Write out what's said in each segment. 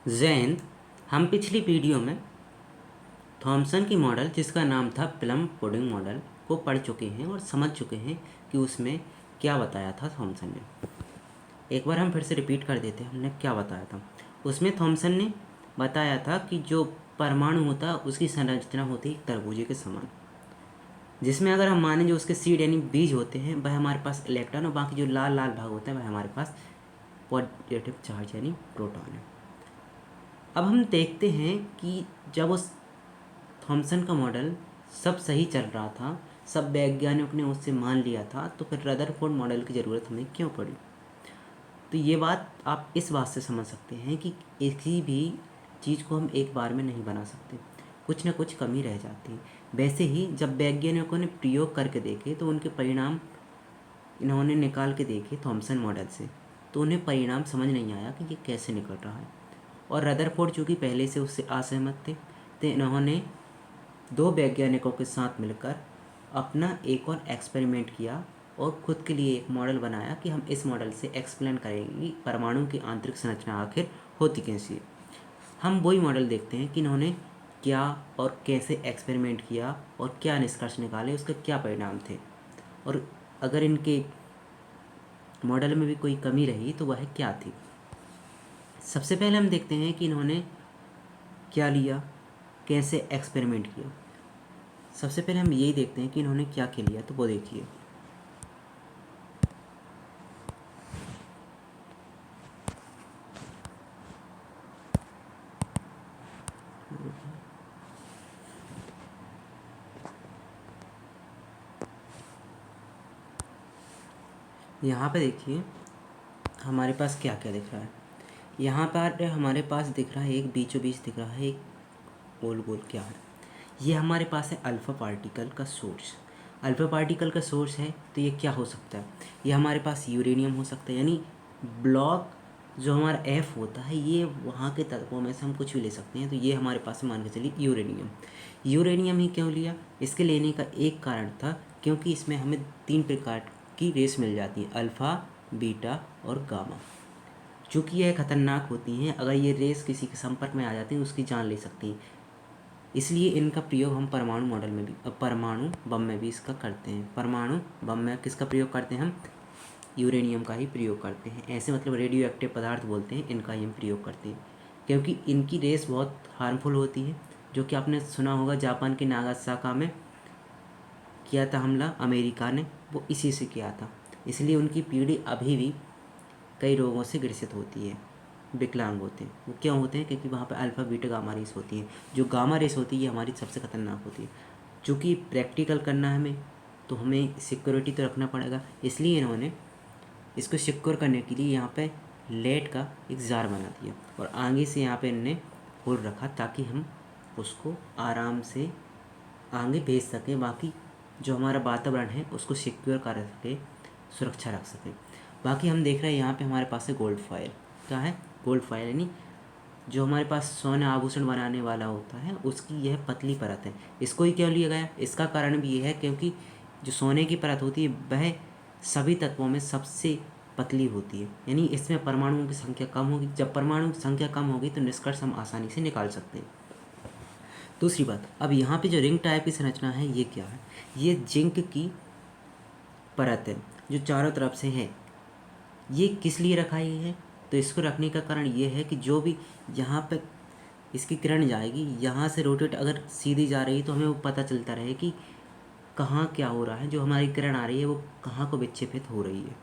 जैन, हम पिछली वीडियो में थॉमसन की मॉडल जिसका नाम था प्लम पुडिंग मॉडल को पढ़ चुके हैं और समझ चुके हैं कि उसमें क्या बताया था थॉमसन ने। एक बार हम फिर से रिपीट कर देते हैं हमने क्या बताया था। उसमें थॉमसन ने बताया था कि जो परमाणु होता है उसकी संरचना होती है तरबूजे के समान, जिसमें अगर हम माने जो उसके सीड यानी बीज होते हैं वह हमारे पास इलेक्ट्रॉन और बाकी जो लाल लाल भाग होते हैं वह हमारे पास पॉजिटिव चार्ज यानी प्रोटॉन है। अब हम देखते हैं कि जब उस थॉमसन का मॉडल सब सही चल रहा था, सब वैज्ञानिकों ने उससे मान लिया था, तो फिर रदरफोर्ड मॉडल की ज़रूरत हमें क्यों पड़ी। तो ये बात आप इस बात से समझ सकते हैं कि किसी भी चीज़ को हम एक बार में नहीं बना सकते, कुछ ना कुछ कमी रह जाती है। वैसे ही जब वैज्ञानिकों ने प्रयोग करके देखे तो उनके परिणाम इन्होंने निकाल के देखे थॉमसन मॉडल से, तो उन्हें परिणाम समझ नहीं आया कि ये कैसे निकल रहा है। और रदरफोर्ड चूँकि पहले से उससे असहमत थे, तो इन्होंने दो वैज्ञानिकों के साथ मिलकर अपना एक और एक्सपेरिमेंट किया और ख़ुद के लिए एक मॉडल बनाया कि हम इस मॉडल से एक्सप्लेन करेंगे कि परमाणु की आंतरिक संरचना आखिर होती कैसी है। हम वही मॉडल देखते हैं कि इन्होंने क्या और कैसे एक्सपेरिमेंट किया और क्या निष्कर्ष निकाले, उसके क्या परिणाम थे, और अगर इनके मॉडल में भी कोई कमी रही तो वह क्या थी। सबसे पहले हम देखते हैं कि इन्होंने क्या लिया, कैसे एक्सपेरिमेंट किया। सबसे पहले हम यही देखते हैं कि इन्होंने क्या क्या लिया, तो वो देखिए। यहाँ पे देखिए हमारे पास क्या क्या दिख रहा है। यहाँ पर हमारे पास दिख रहा है एक बीचों बीच दिख रहा है एक गोल गोल, क्या है ये, हमारे पास है अल्फ़ा पार्टिकल का सोर्स। अल्फ़ा पार्टिकल का सोर्स है तो ये क्या हो सकता है, ये हमारे पास यूरेनियम हो सकता है, यानी ब्लॉक जो हमारा एफ होता है ये वहाँ के तत्वों में से हम कुछ भी ले सकते हैं। तो ये हमारे पास मान के चलिए यूरेनियम। यूरेनियम ही क्यों लिया, इसके लेने का एक कारण था क्योंकि इसमें हमें 3 प्रकार की रेस मिल जाती है, अल्फ़ा, बीटा और गामा। चूँकि यह खतरनाक होती हैं, अगर ये रेस किसी के संपर्क में आ जाती हैं उसकी जान ले सकती हैं, इसलिए इनका प्रयोग हम परमाणु मॉडल में भी परमाणु बम में भी इसका करते हैं। परमाणु बम में किसका प्रयोग करते हैं हम, यूरेनियम का ही प्रयोग करते हैं। ऐसे मतलब रेडियो एक्टिव पदार्थ बोलते हैं, इनका ही हम प्रयोग करते हैं क्योंकि इनकी रेस बहुत हार्मफुल होती है। जो कि आपने सुना होगा जापान के नागासाकी में किया था हमला अमेरिका ने, वो इसी से किया था, इसलिए उनकी पीढ़ी अभी भी कई रोगों से ग्रसित होती है, विकलांग होते हैं। वो क्यों होते हैं, क्योंकि वहाँ पे अल्फ़ा बीटा गामा रेस होती है। जो गामा रेस होती है ये हमारी सबसे ख़तरनाक होती है। चूँकि प्रैक्टिकल करना है हमें, तो हमें सिक्योरिटी तो रखना पड़ेगा, इसलिए इन्होंने इसको सिक्योर करने के लिए यहाँ पे लेड का एक जार बना दिया और आगे से यहाँ पे इनने होल रखा ताकि हम उसको आराम से आगे भेज सकें, बाकी जो हमारा वातावरण है उसको सिक्योर कर सके, सुरक्षा रख सकें। बाकी हम देख रहे हैं यहाँ पे हमारे पास है गोल्ड फॉयल। क्या है, गोल्ड फॉयल यानी जो हमारे पास सोना आभूषण बनाने वाला होता है उसकी यह पतली परत है। इसको ही क्यों लिया गया, इसका कारण भी ये है क्योंकि जो सोने की परत होती है वह सभी तत्वों में सबसे पतली होती है, यानी इसमें परमाणुओं की संख्या कम होगी। जब परमाणु की संख्या कम होगी तो निष्कर्ष हम आसानी से निकाल सकते हैं। दूसरी बात, अब यहाँ पे जो रिंग टाइप की संरचना है ये क्या है, ये जिंक की परत है जो चारों तरफ से है। ये किस लिए रखा ही है, तो इसको रखने का कारण ये है कि जो भी यहाँ पे इसकी किरण जाएगी, यहाँ से रोटेट अगर सीधी जा रही है तो हमें वो पता चलता रहे कि कहाँ क्या हो रहा है, जो हमारी किरण आ रही है वो कहाँ को विक्षेपित हो रही है।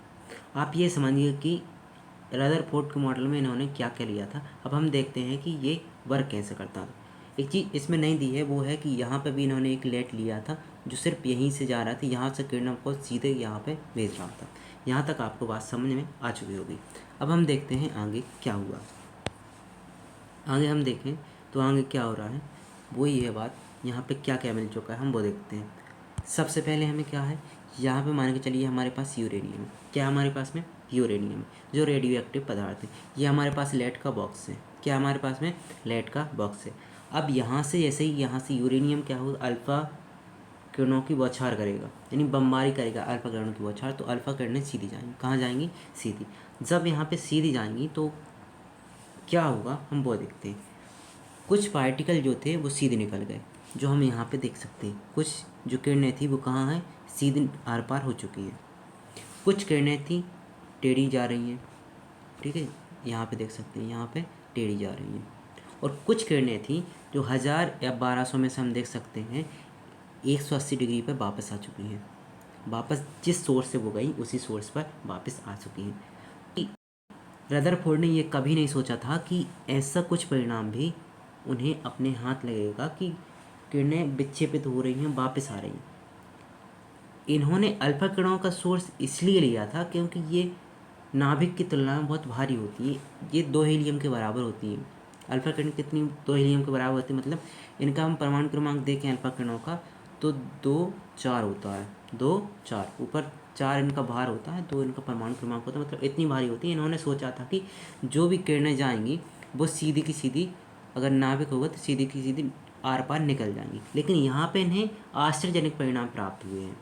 आप ये समझिए कि रदरफोर्ड के मॉडल में इन्होंने क्या क्या लिया था। अब हम देखते हैं कि ये वर्क कैसे करता था। एक चीज़ इसमें नहीं दी है वो है कि यहाँ पे भी इन्होंने एक लेट लिया था जो सिर्फ यहीं से जा रहा था, यहाँ से किरणों को सीधे यहाँ पे भेज रहा था। यहाँ तक आपको बात समझ में आ चुकी होगी। अब हम देखते हैं आगे क्या हुआ। आगे हम देखें तो आगे क्या हो रहा है, वही है बात। यहाँ पे क्या क्या मिल चुका है हम वो देखते हैं। सबसे पहले हमें क्या है, यहाँ पे मान के चलिए हमारे पास यूरेनियम है। क्या हमारे पास में यूरेनियम जो रेडियो एक्टिव पदार्थ है। ये हमारे पास लेड का बॉक्स है। क्या हमारे पास में लेड का बॉक्स है। अब यहाँ से जैसे ही यहाँ से यूरेनियम क्या होगा, अल्फ़ा किरणों की बौछार करेगा, यानी बमबारी करेगा अल्फ़ा किरणों की बौछार, तो अल्फ़ा किरणें सीधी जाएंगी। कहाँ जाएंगी, सीधी। जब यहाँ पे सीधी जाएंगी तो क्या होगा हम वो देखते हैं। कुछ पार्टिकल जो थे वो सीधे निकल गए, जो हम यहाँ पे देख सकते हैं। कुछ जो किरणें थी वो कहाँ हैं, सीधे आर पार हो चुकी हैं। कुछ किरणें थी टेढ़ी जा रही हैं, ठीक है, यहाँ पे देख सकते हैं, यहाँ पे टेढ़ी जा रही हैं। और कुछ किरणें थी जो 1000 या 1200 में से हम देख सकते हैं 180 डिग्री पर वापस आ चुकी हैं। वापस जिस सोर्स से वो गई उसी सोर्स पर वापस आ चुकी हैं। रदरफोर्ड ने ये कभी नहीं सोचा था कि ऐसा कुछ परिणाम भी उन्हें अपने हाथ लगेगा कि किरणें विक्षेपित हो रही हैं, वापस आ रही हैं। इन्होंने अल्फा किरणों का सोर्स इसलिए लिया था क्योंकि ये नाभिक की तुलना में बहुत भारी होती है। ये 2 हीलियम के बराबर होती है। अल्फा किरण कितनी, 2 हीलियम के बराबर होती है, मतलब इनका हम परमाणु क्रमांक देखें अल्फा किरणों का तो 2 4 होता है, 2 4, ऊपर 4 इनका भार होता है, 2 इनका परमाणु क्रमांक होता है, मतलब इतनी भारी होती है। इन्होंने सोचा था कि जो भी किरणें जाएंगी वो सीधी की सीधी, अगर नाभिक होगा तो सीधी की सीधी आर पार निकल जाएंगी। लेकिन यहाँ पे इन्हें आश्चर्यजनक परिणाम प्राप्त हुए हैं,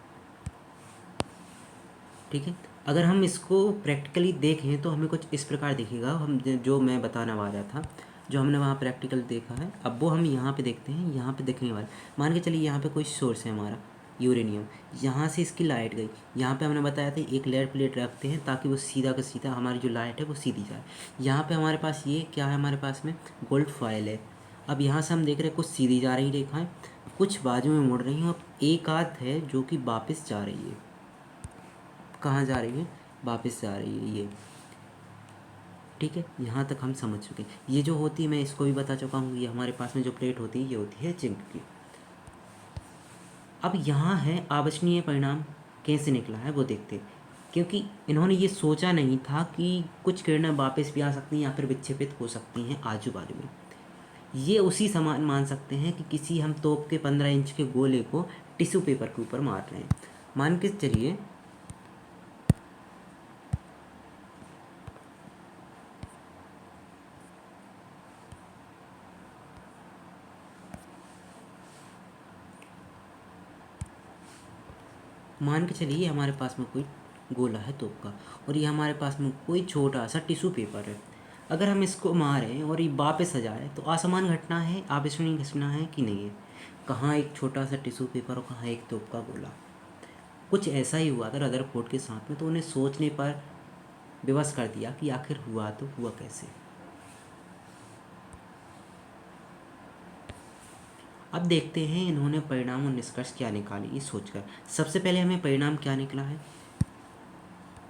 ठीक है। अगर हम इसको प्रैक्टिकली देखें तो हमें कुछ इस प्रकार दिखेगा। हम जो मैं बताने वाला था, जो हमने वहाँ प्रैक्टिकल देखा है, अब वो हम यहाँ पे देखते हैं। यहाँ पे देखने वाले, मान के चलिए यहाँ पे कोई सोर्स है हमारा यूरेनियम, यहाँ से इसकी लाइट गई, यहाँ पे हमने बताया था एक लेयर प्लेट रखते हैं ताकि वो सीधा का सीधा हमारी जो लाइट है वो सीधी जाए। यहाँ पे हमारे पास ये क्या है, हमारे पास में गोल्ड फॉयल है। अब यहाँ से हम देख रहे हैं कुछ सीधी जा रही रेखाएँ, कुछ बाजू में मुड़ रही हैं, और एक आध है जो कि वापस जा रही है। कहाँ जा रही है, वापस जा रही है ये, ठीक है। यहाँ तक हम समझ चुके हैं। ये जो होती है, मैं इसको भी बता चुका हूँ, ये हमारे पास में जो प्लेट होती है ये होती है जिंक की। अब यहाँ है अवांछनीय परिणाम कैसे निकला है वो देखते हैं। क्योंकि इन्होंने ये सोचा नहीं था कि कुछ किरणें वापस भी आ सकती हैं या फिर विक्षेपित हो सकती हैं आजू बाजू में। ये उसी समान मान सकते हैं कि किसी हम तोप के 15 इंच के गोले को टिश्यू पेपर के ऊपर मार रहे हैं। मान के चलिए हमारे पास में कोई गोला है तोप का, और ये हमारे पास में कोई छोटा सा टिश्यू पेपर है। अगर हम इसको मारें और ये वापस आ जाए तो असमान घटना है, अविस्मरणीय घटना है कि नहीं है। कहाँ एक छोटा सा टिश्यू पेपर और कहाँ एक तोप का गोला। कुछ ऐसा ही हुआ था रदरफोर्ड के साथ में, तो उन्हें सोचने पर विवश कर दिया कि आखिर हुआ तो हुआ कैसे। अब देखते हैं इन्होंने परिणाम और निष्कर्ष क्या निकाले ये सोचकर। सबसे पहले हमें परिणाम क्या निकला है,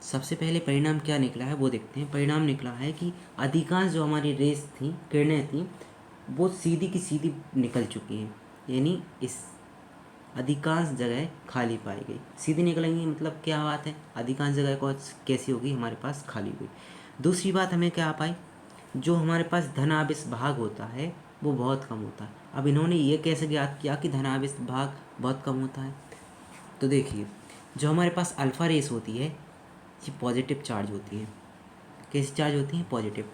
सबसे पहले परिणाम क्या निकला है वो देखते हैं। परिणाम निकला है कि अधिकांश जो हमारी रेस थी, किरणें थी, वो सीधी की सीधी निकल चुकी हैं। यानी इस अधिकांश जगह खाली पाई गई, सीधी निकलेंगी, मतलब क्या बात है, अधिकांश जगह को कैसी होगी, हमारे पास खाली हुई। दूसरी बात हमें क्या पाई, जो हमारे पास धनावेश भाग होता है वो बहुत कम होता है। अब इन्होंने ये कैसे ज्ञात किया कि धनावेश भाग बहुत कम होता है, तो देखिए जो हमारे पास अल्फ़ा रेस होती है ये पॉजिटिव चार्ज होती है। कैसी चार्ज होती है, पॉजिटिव।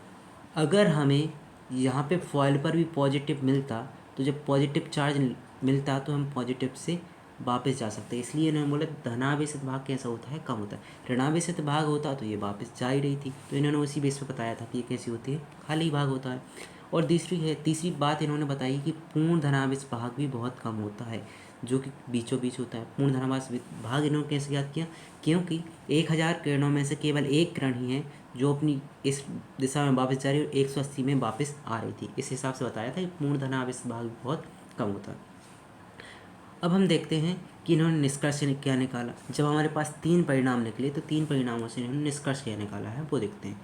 अगर हमें यहाँ पे फॉयल पर भी पॉजिटिव मिलता, तो जब पॉजिटिव चार्ज मिलता तो हम पॉजिटिव से वापस जा सकते हैं। इसलिए इन्होंने बोला धनावेशित भाग कैसा होता है, कम होता है। ऋणावेशित भाग होता तो ये वापस जा ही रही थी, तो इन्होंने उसी बेस पर बताया था कि ये कैसी होती है, खाली भाग होता है। और तीसरी बात इन्होंने बताई कि पूर्ण धनावेश भाग भी बहुत कम होता है, जो कि बीचों बीच होता है। पूर्ण धनावेश भाग इन्होंने कैसे याद किया, क्योंकि 1000 किरणों में से केवल एक किरण ही है जो अपनी इस दिशा में वापस जा रही है और 180 में वापस आ रही थी। इस हिसाब से बताया था कि पूर्ण धनावेश भाग बहुत कम होता है। अब हम देखते हैं कि इन्होंने निष्कर्ष क्या निकाला। जब हमारे पास 3 परिणाम निकले तो 3 परिणामों से इन्होंने निष्कर्ष क्या निकाला है वो देखते हैं।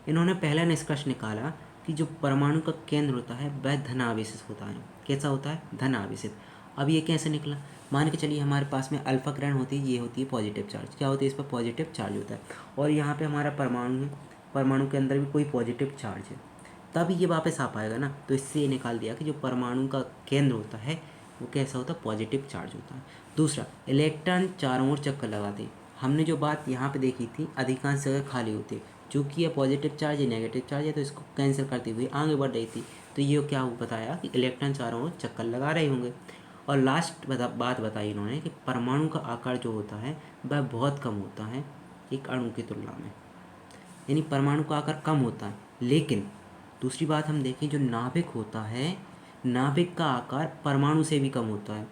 इन्होंने पहला निष्कर्ष निकाला कि जो परमाणु का केंद्र होता है वह धनावेशित होता है। कैसा होता है, धनावेशित। अब ये कैसे निकला, मान के चलिए हमारे पास में अल्फा किरण होती है, ये होती है पॉजिटिव चार्ज। क्या होती है, इस पर पॉजिटिव चार्ज होता है, और यहाँ पे हमारा परमाणु है, परमाणु के अंदर भी कोई पॉजिटिव चार्ज है, तब ये वापस आ पाएगा ना। तो इससे ये निकाल दिया कि जो परमाणु का केंद्र होता है वो कैसा होता है, पॉजिटिव चार्ज होता है। दूसरा, इलेक्ट्रॉन चारों ओर चक्कर लगाते हैं। हमने जो बात यहाँ पे देखी थी, अधिकांश जगह खाली होती है, चूँकि ये पॉजिटिव चार्ज है नेगेटिव चार्ज है, तो इसको कैंसिल करते हुए आगे बढ़ रही थी, तो ये क्या बताया कि इलेक्ट्रॉन चारों ओर चक्कर लगा रहे होंगे। और लास्ट बात बताई इन्होंने कि परमाणु का आकार जो होता है वह बहुत कम होता है एक अणु की तुलना में। यानी परमाणु का आकार कम होता है, लेकिन दूसरी बात हम देखें, जो नाभिक होता है, नाभिक का आकार परमाणु से भी कम होता है।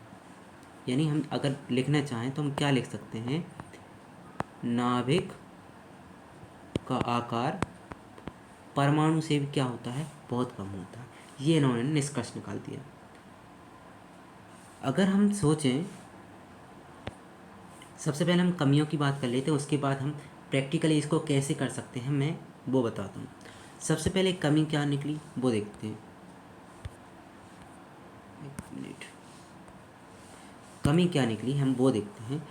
यानी हम अगर लिखना चाहें तो हम क्या लिख सकते हैं, नाभिक का आकार परमाणु से भी क्या होता है, बहुत कम होता है। ये इन्होंने निष्कर्ष निकाल दिया। अगर हम सोचें, सबसे पहले हम कमियों की बात कर लेते हैं, उसके बाद हम प्रैक्टिकली इसको कैसे कर सकते हैं मैं वो बताता हूँ। सबसे पहले कमी क्या निकली वो देखते हैं। एक मिनट, कमी क्या निकली हम वो देखते हैं।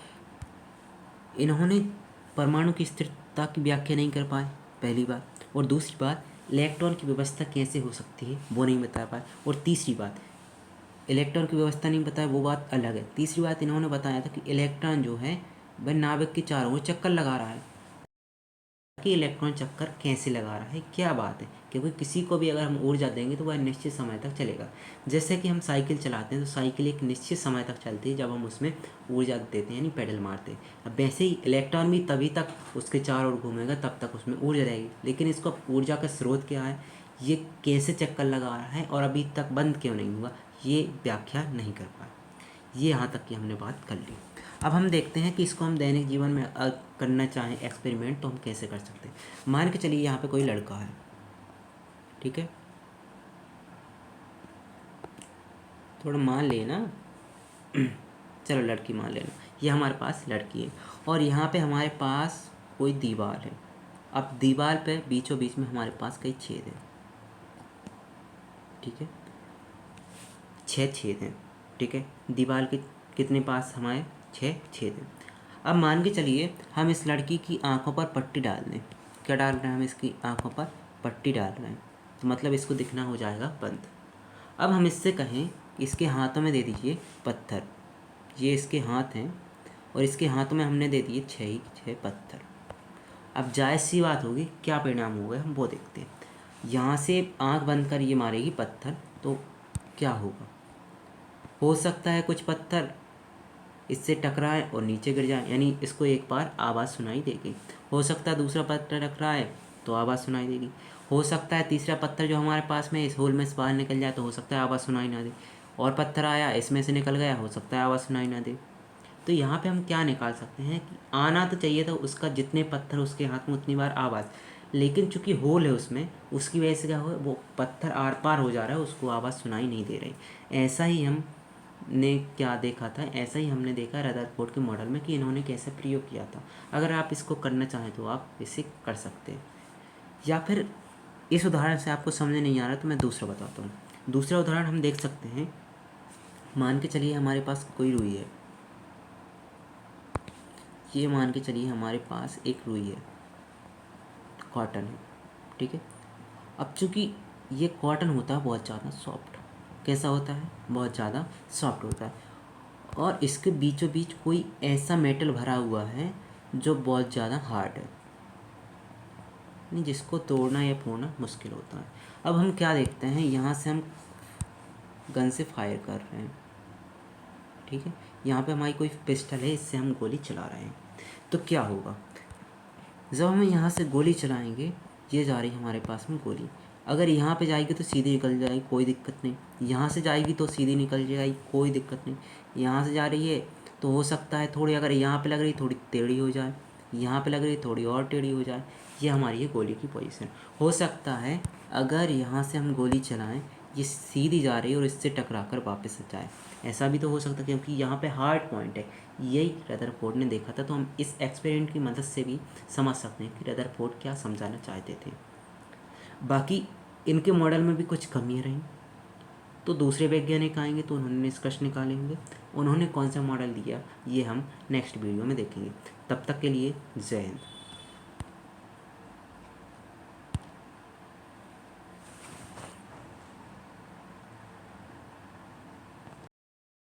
इन्होंने परमाणु की स्थिरता की व्याख्या नहीं कर पाए, पहली बात। और दूसरी बात, इलेक्ट्रॉन की व्यवस्था कैसे हो सकती है वो नहीं बता पाए। और तीसरी बात, इलेक्ट्रॉन की व्यवस्था नहीं बताया वो बात अलग है। तीसरी बात इन्होंने बताया था कि इलेक्ट्रॉन जो है वह नाभिक के चारों ओर चक्कर लगा रहा है। कि इलेक्ट्रॉन चक्कर कैसे लगा रहा है, क्या बात है, क्योंकि किसी को भी अगर हम ऊर्जा देंगे तो वह निश्चित समय तक चलेगा। जैसे कि हम साइकिल चलाते हैं तो साइकिल एक निश्चित समय तक चलती है जब हम उसमें ऊर्जा देते हैं, यानी पेडल मारते हैं। अब वैसे ही इलेक्ट्रॉन भी तभी तक उसके चारों ओर घूमेगा तब तक उसमें ऊर्जा रहेगी। लेकिन इसको ऊर्जा का स्रोत क्या है, ये कैसे चक्कर लगा रहा है और अभी तक बंद क्यों नहीं हुआ, ये व्याख्या नहीं कर पाए। ये यहाँ तक की हमने बात कर ली। अब हम देखते हैं कि इसको हम दैनिक जीवन में करना चाहें एक्सपेरिमेंट तो हम कैसे कर सकते हैं। मान के चलिए यहाँ पे कोई लड़का है, ठीक है, थोड़ा मान लेना चलो लड़की मान लेना, ये हमारे पास लड़की है और यहाँ पे हमारे पास कोई दीवार है। अब दीवार पे बीचों बीच में हमारे पास कई छेद हैं, ठीक है, 6 छेद हैं, ठीक है। दीवार के कितने पास हमारे 6 छेद हैं। अब मान के चलिए हम इस लड़की की आंखों पर पट्टी डाल दें। क्या डाल रहे हैं हम, इसकी आंखों पर पट्टी डाल रहे हैं, तो मतलब इसको दिखना हो जाएगा बंद। अब हम इससे कहें इसके हाथों में दे दीजिए पत्थर, ये इसके हाथ हैं और इसके हाथों में हमने दे दिए 6 ही 6 पत्थर। अब जायज़ सी बात होगी, क्या परिणाम होगा हम वो देखते हैं। यहाँ से आंख बंद कर ये मारेगी पत्थर, तो क्या होगा, हो सकता है कुछ पत्थर इससे टकराए और नीचे गिर जाए, यानी इसको एक बार आवाज़ सुनाई देगी। हो सकता है दूसरा पत्थर टकराए तो आवाज़ सुनाई देगी। हो सकता है तीसरा पत्थर जो हमारे पास में इस होल में से बाहर निकल जाए तो हो सकता है आवाज़ सुनाई ना दे। और पत्थर आया इसमें से निकल गया, हो सकता है आवाज़ सुनाई ना दे। तो यहाँ पे हम क्या निकाल सकते हैं कि आना तो चाहिए था उसका, जितने पत्थर उसके हाथ में उतनी बार आवाज़, लेकिन चूंकि होल है उसमें, उसकी वजह से क्या हो, वो पत्थर आर पार हो जा रहा है, उसको आवाज़ सुनाई नहीं दे रही। ऐसा ही हमने क्या देखा था, ऐसा ही हमने देखा रदरफोर्ड के मॉडल में कि इन्होंने कैसे प्रयोग किया था। अगर आप इसको करना चाहें तो आप इसे कर सकते हैं। या फिर इस उदाहरण से आपको समझ नहीं आ रहा तो मैं दूसरा बताता हूँ। दूसरा उदाहरण हम देख सकते हैं। मान के चलिए हमारे पास कोई रुई है, ये मान के चलिए हमारे पास एक रुई है, कॉटन है, ठीक है। अब चूंकि ये कॉटन होता है बहुत ज़्यादा सॉफ्ट, कैसा होता है, बहुत ज़्यादा सॉफ्ट होता है, और इसके बीचों बीच कोई ऐसा मेटल भरा हुआ है जो बहुत ज़्यादा हार्ड है, नहीं जिसको तोड़ना या फोड़ना मुश्किल होता है। अब हम क्या देखते हैं, यहाँ से हम गन से फायर कर रहे हैं, ठीक है, यहाँ पे हमारी कोई पिस्टल है, इससे हम गोली चला रहे हैं। तो क्या होगा, जब हम यहाँ से गोली चलाएंगे, ये जा रही है हमारे पास में गोली, अगर यहाँ पे जाएगी तो सीधी निकल जाएगी, कोई दिक्कत नहीं। यहाँ से जाएगी तो सीधी निकल जाएगी, कोई दिक्कत नहीं। यहाँ से जा रही है तो हो सकता है थोड़ी, अगर यहाँ पे लग रही थोड़ी टेढ़ी हो जाए, यहाँ पे लग रही थोड़ी और टेढ़ी हो जाए। ये हमारी है गोली की पोजीशन। हो सकता है अगर यहाँ से हम गोली चलाएँ, ये सीधी जा रही है और इससे टकरा कर वापस जाए, ऐसा भी तो हो सकता है, क्योंकि यहाँ पे हार्ड पॉइंट है। यही रदरफोर्ड ने देखा था। तो हम इस एक्सपेरिमेंट की मदद से भी समझ सकते हैं कि रदरफोर्ड क्या समझाना चाहते थे। बाकी इनके मॉडल में भी कुछ कमियाँ रहीं, तो दूसरे वैज्ञानिक आएंगे तो उन्होंने निष्कर्ष निकालेंगे, उन्होंने कौन सा मॉडल दिया ये हम नेक्स्ट वीडियो में देखेंगे। तब तक के लिए जय हिंद।